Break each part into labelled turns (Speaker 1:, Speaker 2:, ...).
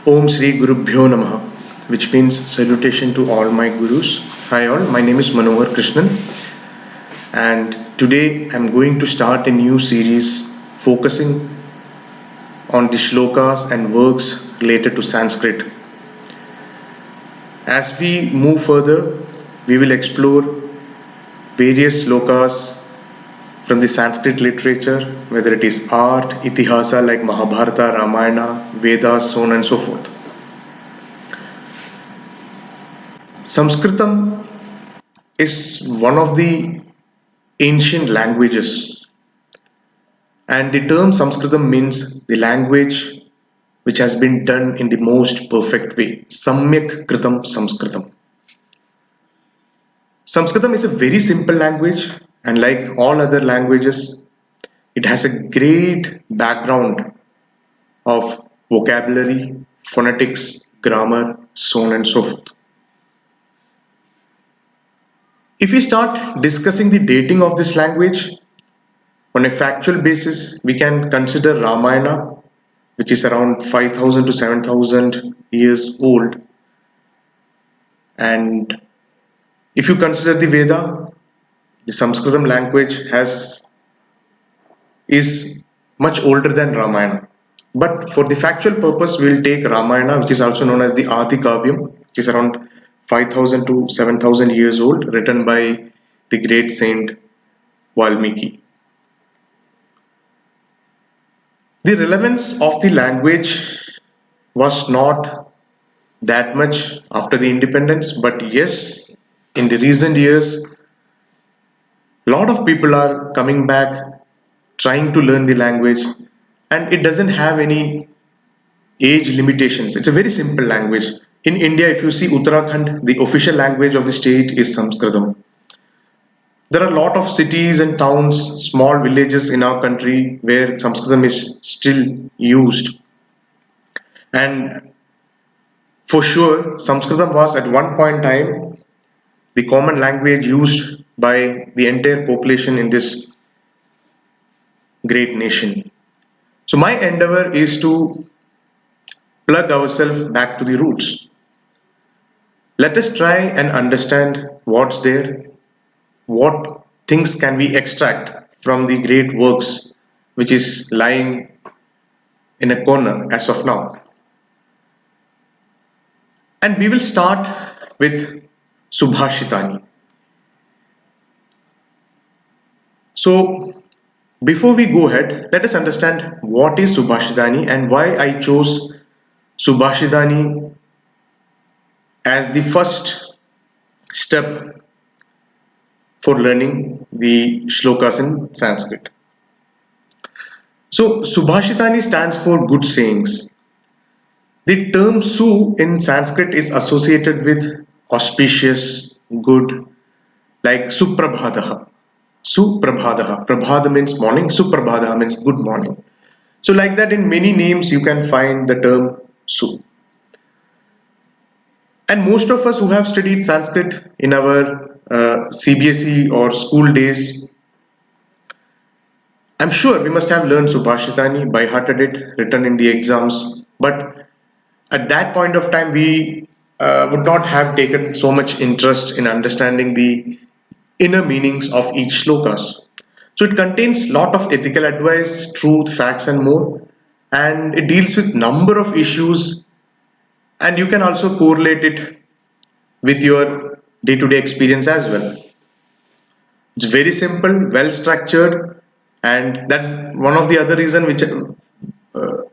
Speaker 1: Om Sri Gurubhyo Namaha, which means salutation to all my gurus. Hi all, my name is Manohar Krishnan, and today I'm going to start a new series focusing on the shlokas and works related to Sanskrit. As we move further, we will explore various shlokas from the Sanskrit literature, whether it is art, itihasa like Mahabharata, Ramayana, Vedas, so on and so forth. Sanskritam is one of the ancient languages, and the term Sanskritam means the language which has been done in the most perfect way. Samyak Kritam Sanskritam. Sanskritam is a very simple language, and like all other languages, it has a great background of vocabulary, phonetics, grammar, so on and so forth. If we start discussing the dating of this language, on a factual basis, we can consider Ramayana, which is around 5000 to 7000 years old. And if you consider the Veda, the Sanskritam language is much older than Ramayana. But for the factual purpose, we'll take Ramayana, which is also known as the Adi Kavyam, which is around 5000 to 7000 years old, written by the great saint Valmiki. The relevance of the language was not that much after the independence, but yes, in the recent years, a lot of people are coming back trying to learn the language, and it doesn't have any age limitations. It's a very simple language. In India, if you see Uttarakhand, the official language of the state is Sanskritam. There are a lot of cities and towns, small villages in our country where Sanskritam is still used. And for sure, Sanskritam was at one point in time the common language used by the entire population in this great nation. So my endeavor is to plug ourselves back to the roots. Let us try and understand what's there, what things can we extract from the great works which is lying in a corner as of now. And we will start with Subhashitani. So before we go ahead, let us understand what is Subhashitani and why I chose Subhashitani as the first step for learning the shlokas in Sanskrit. So Subhashitani stands for good sayings. The term Su in Sanskrit is associated with auspicious, good, like Suprabhadaha. Suprabhadaha. Prabhada means morning, Suprabhadaha means good morning. So like that in many names you can find the term Su. And most of us who have studied Sanskrit in our CBSE or school days, I'm sure we must have learned Subhashitani, by hearted it, written in the exams. But at that point of time, we would not have taken so much interest in understanding the inner meanings of each slokas. So it contains lot of ethical advice, truth, facts, and more, and it deals with number of issues, and you can also correlate it with your day-to-day experience as well. It's very simple, well structured, and that's one of the other reason which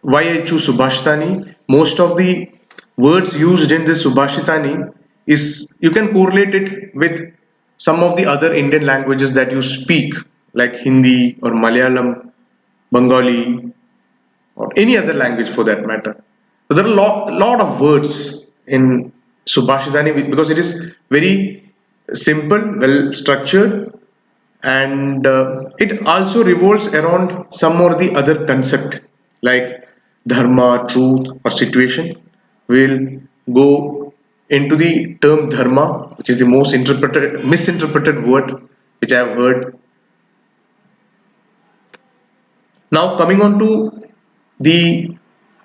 Speaker 1: why I choose Subhashitani. Most of the words used in this Subhashitani is you can correlate it with some of the other Indian languages that you speak, like Hindi or Malayalam, Bengali, or any other language for that matter. So there are lot of words in Subhashitani because it is very simple, well structured, and it also revolves around some or the other concept like dharma, truth, or situation. We'll go into the term dharma, which is the most misinterpreted word which I have heard. Now coming on to the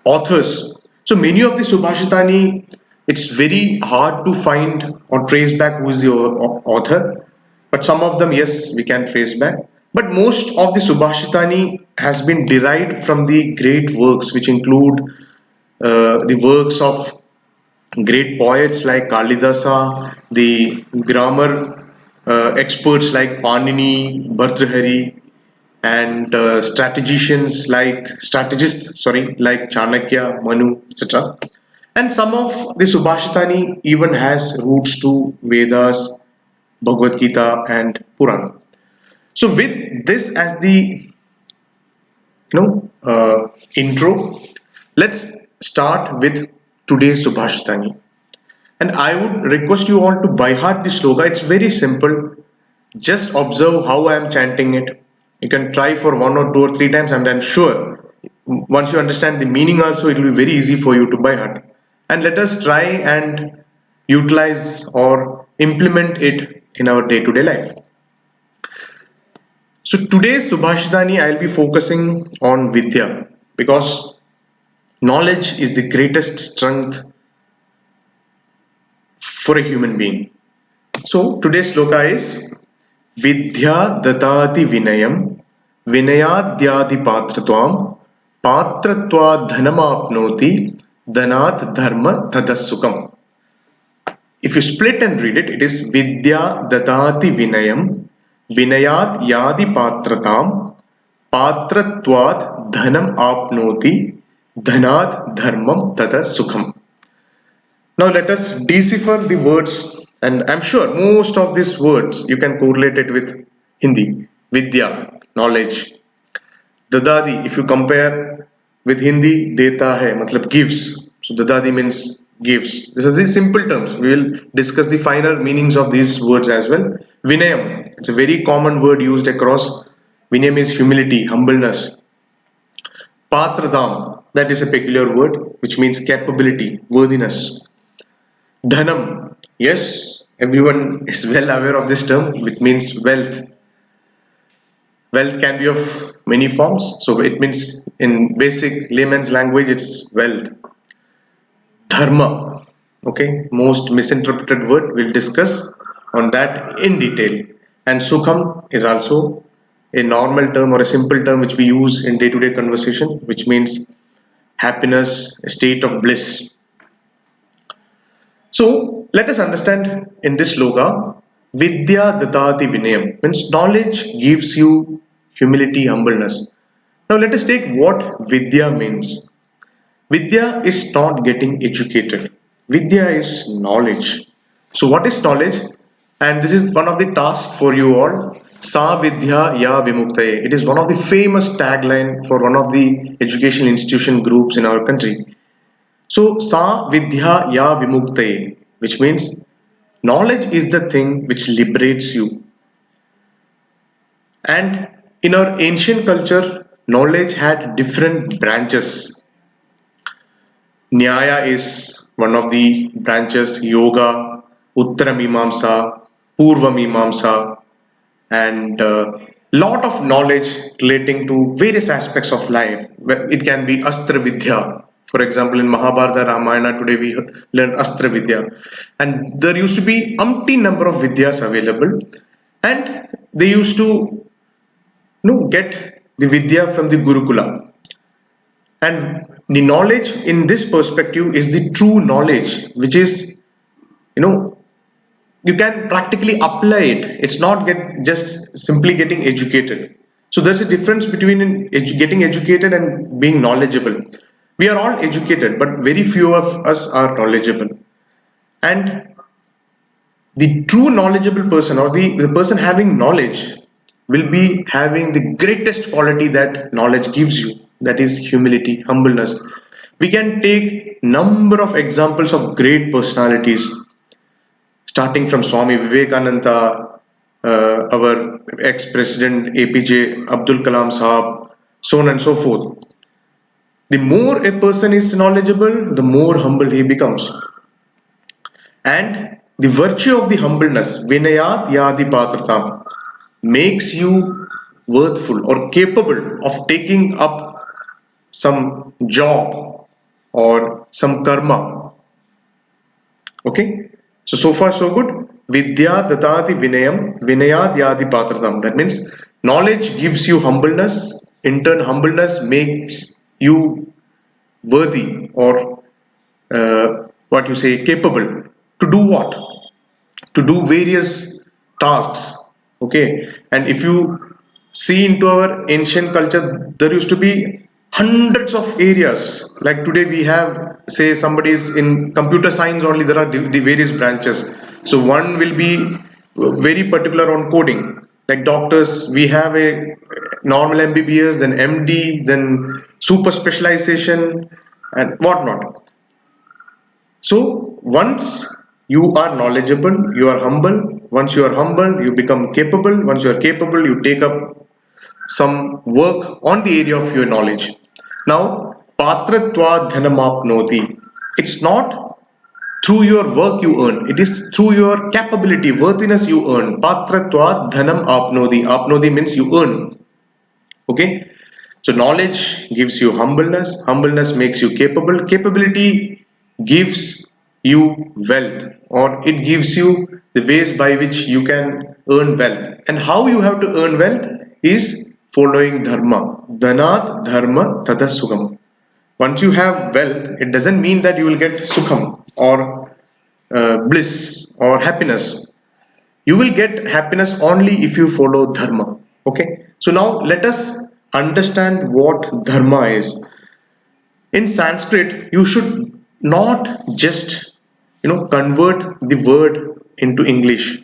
Speaker 1: authors. So many of the Subhashitani, it's very hard to find or trace back who is the author, but some of them, yes, we can trace back. But most of the Subhashitani has been derived from the great works, which include the works of great poets like Kalidasa, the grammar experts like Panini, Bhartrhari, and strategists, like Chanakya, Manu, etc. And some of the Subhashitani even has roots to Vedas, Bhagavad Gita, and Purana. So with this as the intro, let's start with today's Subhashitani. And I would request you all to by heart this sloga. It's very simple. Just observe how I am chanting it. You can try for one or two or three times, and I'm sure once you understand the meaning also, it will be very easy for you to by heart. And let us try and utilize or implement it in our day-to-day life. So today's Subhashitani, I'll be focusing on Vidya because knowledge is the greatest strength for a human being. So today's sloka is Vidya datati vinayam vinayadyadi patratvam patratva dhanamapnoti dhanat dharma tadassukam. If you split and read it, it is Vidya datati vinayam vinayad yadi patratam patratvad dhanam apnoti dhanat dharmam tadassukam. Now let us decipher the words, and I'm sure most of these words you can correlate it with Hindi. Vidya, knowledge. Dadadi, if you compare with Hindi, deta hai, matlab gives. So dadadi means gives. This is the simple terms. We will discuss the finer meanings of these words as well. Vinayam, it's a very common word used across. Vinayam is humility, humbleness. Patradam, that is a peculiar word which means capability, worthiness. Dhanam, yes, everyone is well aware of this term, which means wealth. Wealth can be of many forms, so it means in basic layman's language, it's wealth. Dharma, okay, most misinterpreted word, we'll discuss on that in detail. And Sukham is also a normal term or a simple term which we use in day-to-day conversation, which means happiness, a state of bliss. So let us understand in this sloga, Vidya Datati Vinayam means knowledge gives you humility, humbleness. Now let us take what Vidya means. Vidya is not getting educated. Vidya is knowledge. So what is knowledge? And this is one of the tasks for you all. Sa Vidya Ya Vimuktaye. It is one of the famous tagline for one of the educational institution groups in our country. So, Sa Vidya Ya Vimuktaye, which means knowledge is the thing which liberates you. And in our ancient culture, knowledge had different branches. Nyaya is one of the branches, Yoga, Uttara Mimamsa, Purva Mimamsa, and lot of knowledge relating to various aspects of life. It can be Astra Vidya. For example, in Mahabharata, Ramayana, today we learn Astra Vidya. And there used to be umpteen number of Vidyas available. And they used to get the Vidya from the Gurukula. And the knowledge in this perspective is the true knowledge, which is, you can practically apply it. It's not just simply getting educated. So there's a difference between getting educated and being knowledgeable. We are all educated, but very few of us are knowledgeable. And the true knowledgeable person or the person having knowledge will be having the greatest quality that knowledge gives you. That is humility, humbleness. We can take number of examples of great personalities, starting from Swami Vivekananda, our ex-president APJ Abdul Kalam Sahab, so on and so forth. The more a person is knowledgeable, the more humble he becomes. And the virtue of the humbleness, Vinayat Yadi Patratam, makes you worthful or capable of taking up some job or some karma. Okay, so far so good. Vidya dadati vinayam, vinayad yadi patratam. That means knowledge gives you humbleness. In turn, humbleness makes you worthy, or what you say, capable to do what? To do various tasks. Okay, and if you see into our ancient culture, there used to be hundreds of areas. Like today we have, say somebody is in computer science only, there are the various branches. So one will be very particular on coding. Like doctors, we have a normal MBBS, then MD, then super specialization and whatnot. So once you are knowledgeable, you are humble. Once you are humble, you become capable. Once you are capable, you take up some work on the area of your knowledge. Now, patratva dhanamapnoti. It's not through your work you earn. It is through your capability, worthiness you earn. Patratva dhanam apnoti. Apnoti means you earn. Okay. So knowledge gives you humbleness. Humbleness makes you capable. Capability gives you wealth, or it gives you the ways by which you can earn wealth. And how you have to earn wealth is following dharma. Dhanat dharma tada sukham. Once you have wealth, it doesn't mean that you will get sukham or bliss or happiness. You will get happiness only if you follow dharma. Okay. So now let us understand what dharma is. In Sanskrit, you should not just convert the word into English.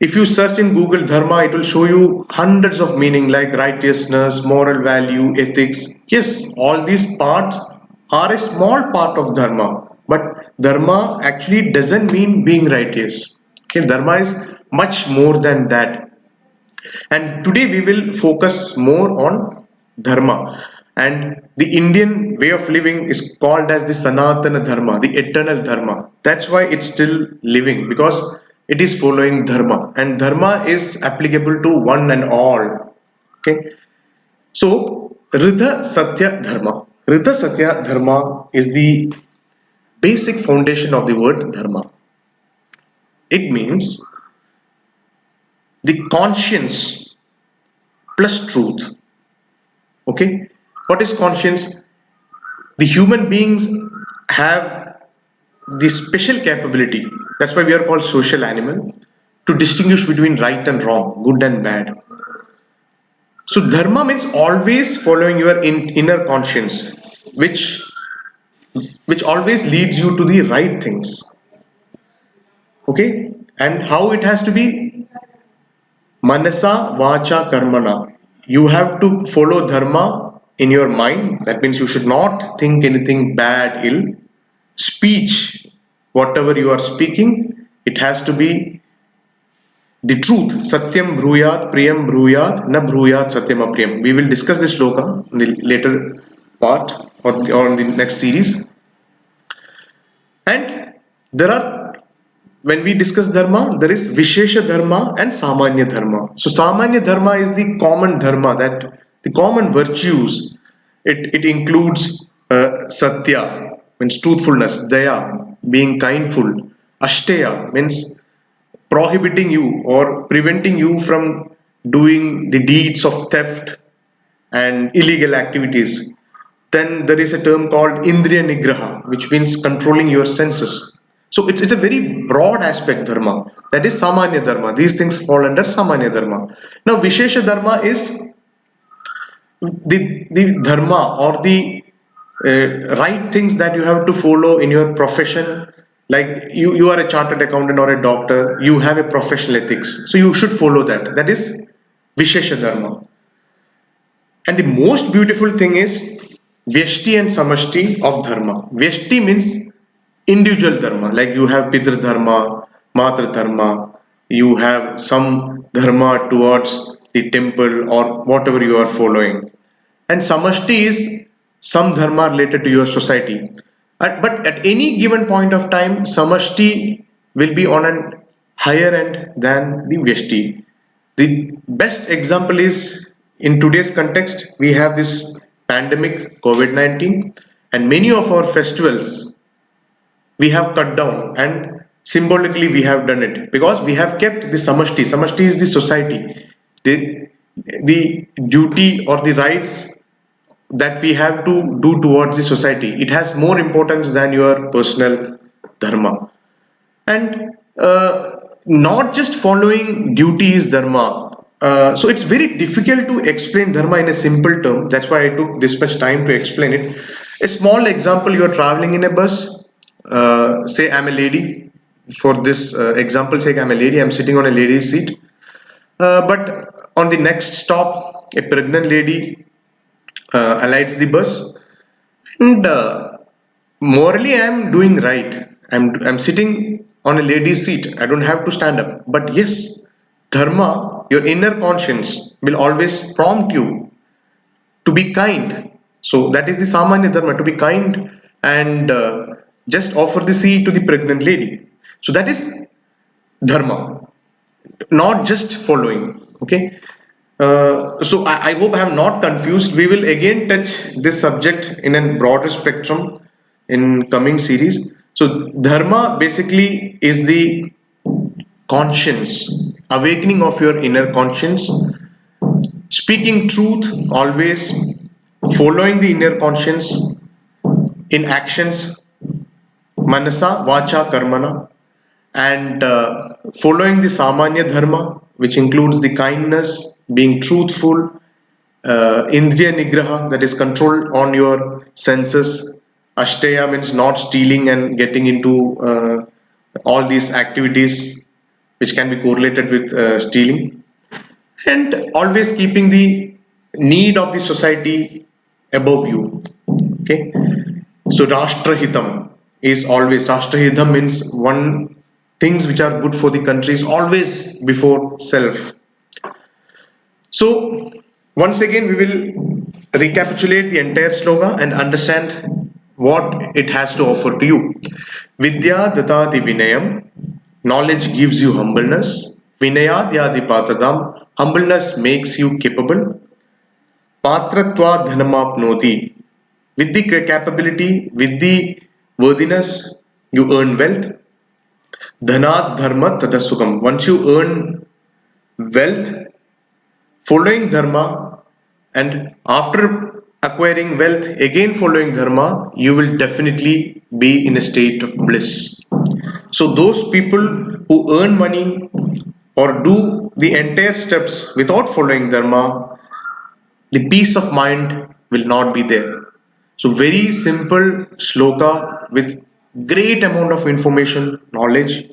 Speaker 1: If you search in Google dharma, it will show you hundreds of meaning like righteousness, moral value, ethics. Yes, all these parts are a small part of dharma, but dharma actually doesn't mean being righteous. Okay, dharma is much more than that. And today we will focus more on dharma. And the Indian way of living is called as the Sanatana Dharma, the eternal Dharma. That's why it's still living, because it is following Dharma. And Dharma is applicable to one and all. Okay. So, Ridha Satya Dharma. Ridha Satya Dharma is the basic foundation of the word Dharma. It means the conscience plus truth. Okay, what is conscience? The human beings have the special capability, that's why we are called social animal, to distinguish between right and wrong, good and bad. So dharma means always following your inner conscience, which always leads you to the right things. Okay, and how it has to be? Manasa vacha karmana. You have to follow dharma in your mind. That means you should not think anything bad, ill. Speech, whatever you are speaking, it has to be the truth. Satyam bruyat, priyam bruyat, na bruyat satyam apriyam. We will discuss this shloka in the later part, or in the next series. And there are, when we discuss dharma, there is Vishesha dharma and Samanya dharma. So Samanya dharma is the common dharma, that the common virtues. It includes Satya, means truthfulness, Daya, being kindful, Ashteya, means prohibiting you or preventing you from doing the deeds of theft and illegal activities. Then there is a term called Indriya Nigraha, which means controlling your senses. So it's a very broad aspect dharma. That is Samanya dharma. These things fall under Samanya dharma. Now Vishesha dharma is the dharma, or the right things that you have to follow in your profession. Like you are a chartered accountant or a doctor, you have a professional ethics, so you should follow that. That is Vishesha dharma. And the most beautiful thing is Vyashti and Samashti of dharma. Vyashti means individual dharma, like you have Pitra dharma, Matra dharma, you have some dharma towards the temple or whatever you are following. And Samashti is some dharma related to your society. But at any given point of time, Samashti will be on a higher end than the Vyashti. The best example is, in today's context, we have this pandemic COVID-19, and many of our festivals we have cut down, and symbolically we have done it because we have kept the samashti. Samashti is the society, the the duty or the rights that we have to do towards the society. It has more importance than your personal dharma. And not just following duty is dharma. So it's very difficult to explain dharma in a simple term. That's why I took this much time to explain it. A small example: you're traveling in a bus. Say I'm a lady. For this example sake, I'm a lady. I'm sitting on a lady's seat. But on the next stop, a pregnant lady alights the bus, and morally I'm doing right. I'm sitting on a lady's seat. I don't have to stand up. But yes, dharma, your inner conscience will always prompt you to be kind. So that is the samanya dharma, to be kind and just offer the seat to the pregnant lady. So that is dharma, not just following. Okay. So I hope I have not confused. We will again touch this subject in a broader spectrum in coming series. So dharma basically is the conscience, awakening of your inner conscience, speaking truth always, following the inner conscience in actions, manasa, vacha, karmana, and following the samanya dharma, which includes the kindness, being truthful, indriya nigraha, that is control on your senses. Ashteya means not stealing and getting into all these activities which can be correlated with stealing, and always keeping the need of the society above you. Okay, so rashtrahitam is always, rashtrahitam means one, things which are good for the country is always before self. So once again we will recapitulate the entire sloga and understand what it has to offer to you. Vidya datati vinayam, knowledge gives you humbleness. Vinaya dhyadi patadam, humbleness makes you capable. Patratva dhanamapnoti, with the capability, with the worthiness, you earn wealth. Dhanat dharma tadasukam, once you earn wealth, following dharma, and after acquiring wealth, again following dharma, you will definitely be in a state of bliss. So those people who earn money or do the entire steps without following dharma, the peace of mind will not be there. So very simple sloka with great amount of information, knowledge.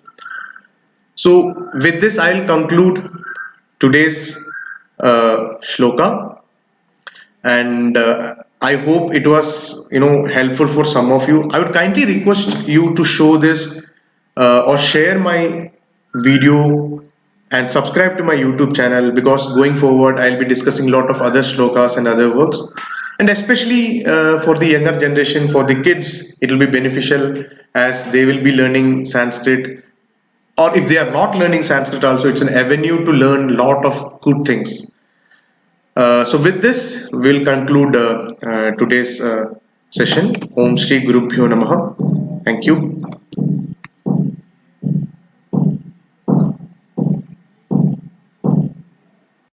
Speaker 1: So with this, I'll conclude today's shloka, and I hope it was helpful for some of you. I would kindly request you to show this or share my video and subscribe to my YouTube channel, because going forward I'll be discussing a lot of other shlokas and other works, and especially for the younger generation, for the kids, it will be beneficial as they will be learning Sanskrit, or if they are not learning Sanskrit also, it's an avenue to learn a lot of good things. So with this, we'll conclude today's session. Om Shri Gurubhyo Namaha. Thank you.